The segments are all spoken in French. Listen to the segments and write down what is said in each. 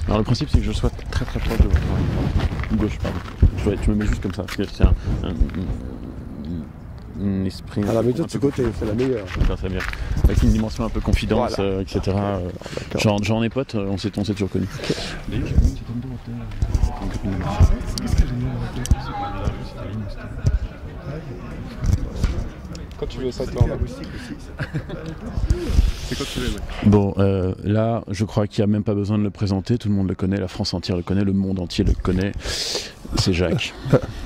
Alors le principe c'est que je sois très très proche de votre gauche, pardon. Tu me mets juste comme ça, parce que c'est un esprit... Ah, la méthode de ce côté, c'est la meilleure. C'est bien. Avec une dimension un peu confidence, voilà. etc. Genre, mes potes, on s'est toujours connus. D'ailleurs, j'ai une copine de hôtel. Qu'est-ce que j'ai mis à Quand tu veux ça, toi, c'est quand tu veux, ouais. Bon, là, je crois qu'il n'y a même pas besoin de le présenter, tout le monde le connaît, la France entière le connaît, le monde entier le connaît. C'est Jacques.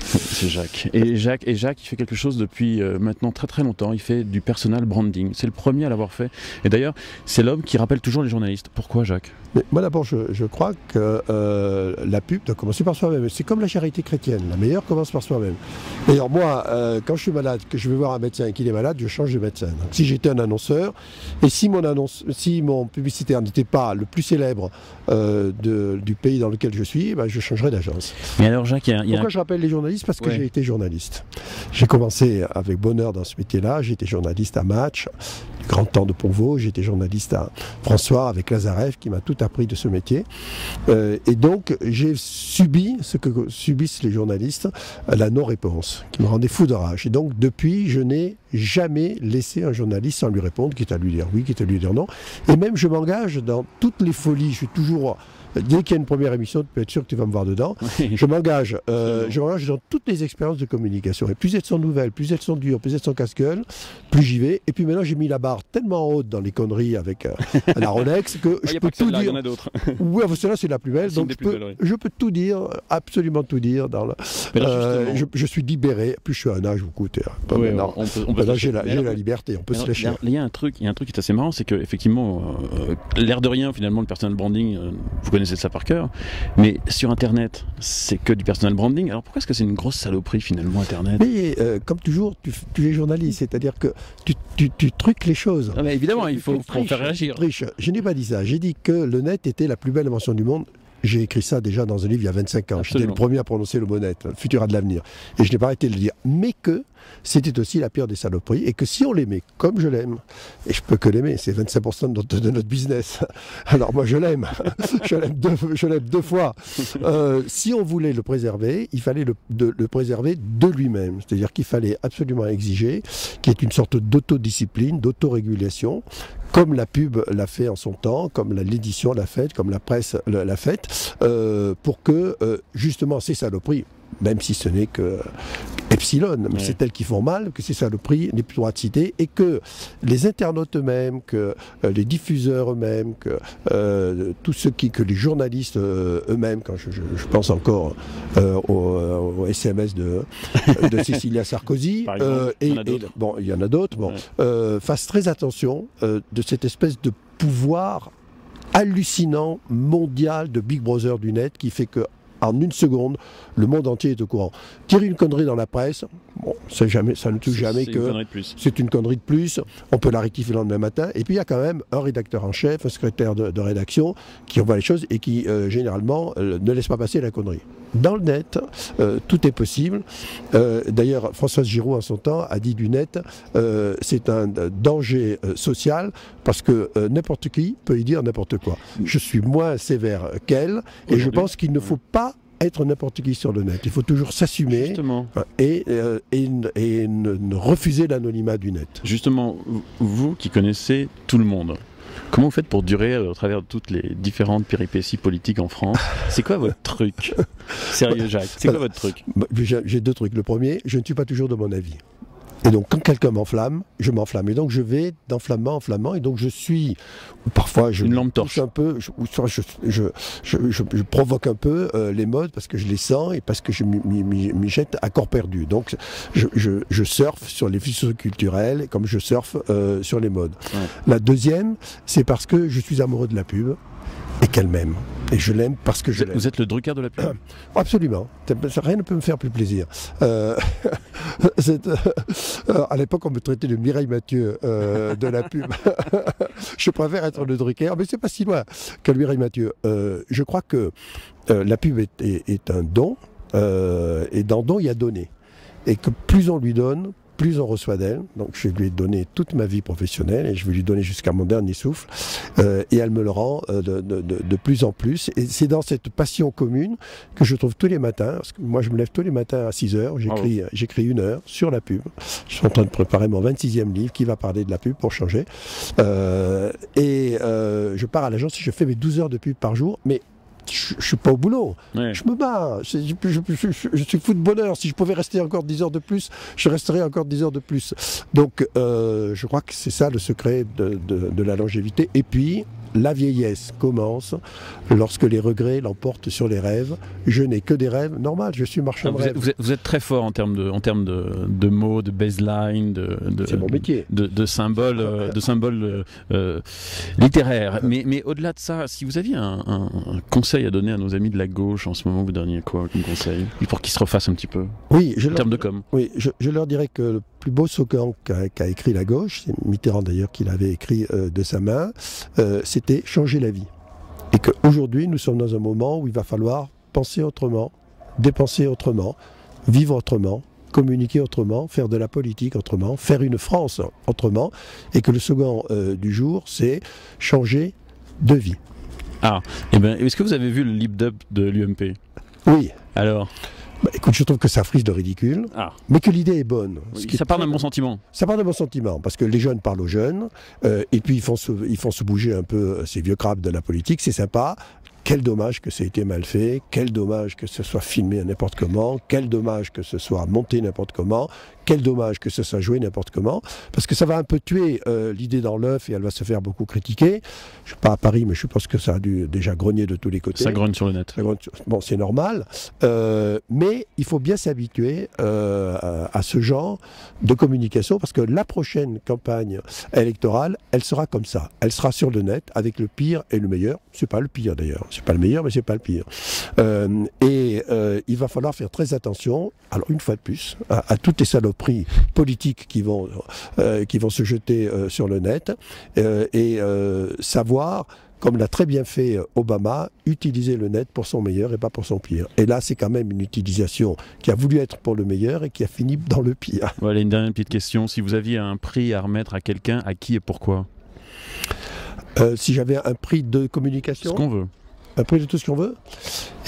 C'est Jacques. Et Jacques, il fait quelque chose depuis maintenant très très longtemps. Il fait du personal branding. C'est le premier à l'avoir fait. Et d'ailleurs, c'est l'homme qui rappelle toujours les journalistes. Pourquoi, Jacques? Mais moi d'abord, je crois que la pub doit commencer par soi-même. C'est comme la charité chrétienne. La meilleure commence par soi-même. D'ailleurs, moi, quand je suis malade, que je vais voir un médecin et qu'il est malade, je change de médecin. Donc, si j'étais un annonceur, et si mon publicitaire n'était pas le plus célèbre du pays dans lequel je suis, ben, je changerais d'agence. Mais alors, Jacques, Pourquoi je rappelle les journalistes? Parce que j'ai été journaliste. J'ai commencé avec bonheur dans ce métier-là. J'ai été journaliste à Match, du Grand Temps de Ponvaux. J'ai été journaliste à François avec Lazareff, qui m'a tout appris de ce métier. Et donc, j'ai subi ce que subissent les journalistes, la non-réponse, qui me rendait fou de rage. Et donc, depuis, je n'ai jamais laissé un journaliste sans lui répondre, quitte à lui dire oui, quitte à lui dire non. Et même, je m'engage dans toutes les folies. Je suis toujours... Dès qu'il y a une première émission, tu peux être sûr que tu vas me voir dedans. Je m'engage dans toutes les expériences de communication. Et plus elles sont nouvelles, plus elles sont dures, plus elles sont casse-gueule, plus j'y vais. Et puis maintenant, j'ai mis la barre tellement haute dans les conneries avec la Rolex que je peux tout dire. Il y en a d'autres. Oui, celle-là, c'est la plus belle. Donc je peux tout dire, absolument tout dire. Je suis libéré. Plus je suis à un âge où, écoutez, j'ai la liberté, on peut se lâcher. Il y a un truc qui est assez marrant, c'est qu'effectivement, l'air de rien, finalement, le personal branding, vous connaissez ça par cœur, mais sur Internet, c'est que du personal branding. Alors pourquoi est-ce que c'est une grosse saloperie finalement Internet? Mais comme toujours, tu es journaliste, c'est-à-dire que tu truques les choses. Ah, mais évidemment, il faut faire réagir. Je n'ai pas dit ça, j'ai dit que le net était la plus belle invention du monde. J'ai écrit ça déjà dans un livre il y a 25 ans. J'étais le premier à prononcer le mot net, le futur a de l'avenir. Et je n'ai pas arrêté de le dire. Mais que c'était aussi la pire des saloperies et que si on l'aimait comme je l'aime, et je peux que l'aimer, c'est 25% de notre business. Alors moi je l'aime, je l'aime deux fois. Si on voulait le préserver, il fallait le préserver de lui-même. C'est-à-dire qu'il fallait absolument exiger qu'il y ait une sorte d'autodiscipline, d'autorégulation, comme la pub l'a fait en son temps, comme l'édition l'a fait, comme la presse l'a fait, pour que justement ces saloperies, même si ce n'est que epsilon, mais c'est elles qui font mal, que ces saloperies n'aient plus le droit de citer, et que les internautes eux-mêmes, que les diffuseurs eux-mêmes, que tous ceux que les journalistes eux-mêmes, quand je pense encore au SMS de Cécilia Sarkozy, bon, il y en a d'autres, fassent très attention de cette espèce de pouvoir hallucinant, mondial de Big Brother du net qui fait que en une seconde, le monde entier est au courant. Tirer une connerie dans la presse, bon, ça ne touche jamais que c'est une connerie de plus. On peut la rectifier le lendemain matin. Et puis il y a quand même un rédacteur en chef, un secrétaire de rédaction qui envoie les choses et qui généralement ne laisse pas passer la connerie. Dans le net, tout est possible. D'ailleurs, Françoise Giroud, en son temps, a dit du net, c'est un danger social parce que n'importe qui peut y dire n'importe quoi. Je suis moins sévère qu'elle et je pense qu'il ne faut pas être n'importe qui sur le net. Il faut toujours s'assumer et ne refuser l'anonymat du net. Justement, vous qui connaissez tout le monde, comment vous faites pour durer au travers de toutes les différentes péripéties politiques en France? C'est quoi votre truc? Sérieux, Jacques, c'est quoi votre truc? J'ai deux trucs. Le premier, je ne suis pas toujours de mon avis. Et donc, quand quelqu'un m'enflamme, je m'enflamme. Et donc, je vais d'enflammement en enflammant. Et donc, je suis... Parfois, je touche un peu, je provoque un peu les modes parce que je les sens et parce que je m'y jette à corps perdu. Donc, je surfe sur les fissures culturelles comme je surfe sur les modes. Ouais. La deuxième, c'est parce que je suis amoureux de la pub et qu'elle m'aime. Et je l'aime parce que je l'aime. Vous êtes le Drucker de la pub? Absolument. Rien ne peut me faire plus plaisir. À l'époque, on me traitait de Mireille Mathieu de la pub. Je préfère être le Drucker, mais c'est pas si loin que Mireille Mathieu. Je crois que la pub est un don, et dans don, il y a donner. Et que plus on lui donne, plus on reçoit d'elle. Donc je lui ai donné toute ma vie professionnelle et je vais lui donner jusqu'à mon dernier souffle. Et elle me le rend de plus en plus. Et c'est dans cette passion commune que je trouve tous les matins, parce que moi je me lève tous les matins à 6 heures, j'écris 1 heure sur la pub. Je suis en train de préparer mon 26e livre qui va parler de la pub pour changer. Je pars à l'agence et je fais mes 12 heures de pub par jour, mais je ne suis pas au boulot, je me bats, je suis fou de bonheur. Si je pouvais rester encore 10 heures de plus, je resterais encore 10 heures de plus. Donc je crois que c'est ça le secret de la longévité. Et puis la vieillesse commence lorsque les regrets l'emportent sur les rêves. Je n'ai que des rêves, normal, je suis marchand de rêves. Vous êtes très fort en termes de mots, de baseline, c'est mon métier. De symboles, littéraires. Mais au-delà de ça, si vous aviez un conseil à donner à nos amis de la gauche en ce moment, vous donneriez quoi comme conseil pour qu'ils se refassent un petit peu en termes de com? Oui, je leur dirais que le plus beau slogan qu'a écrit la gauche, c'est Mitterrand d'ailleurs qui l'avait écrit de sa main, c'était changer la vie. Et qu'aujourd'hui, nous sommes dans un moment où il va falloir penser autrement, dépenser autrement, vivre autrement, communiquer autrement, faire de la politique autrement, faire une France autrement, et que le slogan du jour, c'est changer de vie. Ah, et ben, est-ce que vous avez vu le lip-dub de l'UMP? Oui. Alors? Écoute, je trouve que ça frise de ridicule, mais que l'idée est bonne. Ça part d'un bon sentiment. Ça part d'un bon sentiment, parce que les jeunes parlent aux jeunes, et puis ils font se bouger un peu ces vieux crabes de la politique, c'est sympa. Quel dommage que ça ait été mal fait, quel dommage que ce soit filmé à n'importe comment, quel dommage que ce soit monté n'importe comment, quel dommage que ce soit joué n'importe comment, parce que ça va un peu tuer l'idée dans l'œuf et elle va se faire beaucoup critiquer. Je ne suis pas à Paris, mais je pense que ça a dû déjà grogner de tous les côtés. Ça grogne sur le net. Bon, c'est normal, mais il faut bien s'habituer à ce genre de communication, parce que la prochaine campagne électorale, elle sera comme ça. Elle sera sur le net, avec le pire et le meilleur. C'est pas le pire d'ailleurs. C'est pas le meilleur, mais c'est pas le pire. Il va falloir faire très attention, alors une fois de plus, à toutes les saloperies politiques qui vont se jeter sur le net, et savoir, comme l'a très bien fait Obama, utiliser le net pour son meilleur et pas pour son pire. Et là, c'est quand même une utilisation qui a voulu être pour le meilleur et qui a fini dans le pire. Voilà, une dernière petite question. Si vous aviez un prix à remettre à quelqu'un, à qui et pourquoi? Si j'avais un prix de communication? Ce qu'on veut. Un prix de tout ce qu'on veut?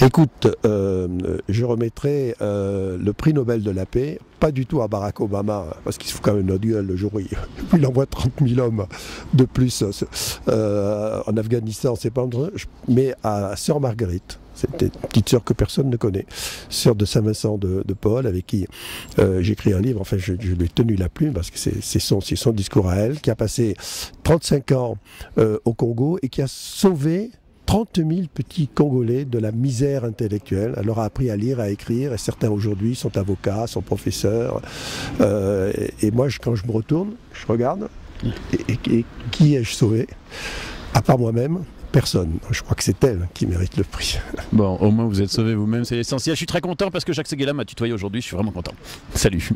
Écoute, je remettrai le prix Nobel de la paix, pas du tout à Barack Obama, parce qu'il se fout quand même notre gueule le jour où il envoie 30 000 hommes de plus en Afghanistan, c'est pas mais à Sœur Marguerite. C'était une petite sœur que personne ne connaît, sœur de Saint-Vincent de Paul, avec qui j'ai écrit un livre. Enfin, je lui ai tenu la plume parce que c'est son discours à elle, qui a passé 35 ans au Congo et qui a sauvé 30 000 petits Congolais de la misère intellectuelle. Elle leur a appris à lire, à écrire, et certains aujourd'hui sont avocats, sont professeurs. Et moi, quand je me retourne, je regarde, et qui ai-je sauvé? À part moi-même, personne. Je crois que c'est elle qui mérite le prix. Bon, au moins vous êtes sauvé vous-même, c'est l'essentiel. Je suis très content parce que Jacques Séguéla m'a tutoyé aujourd'hui, je suis vraiment content. Salut.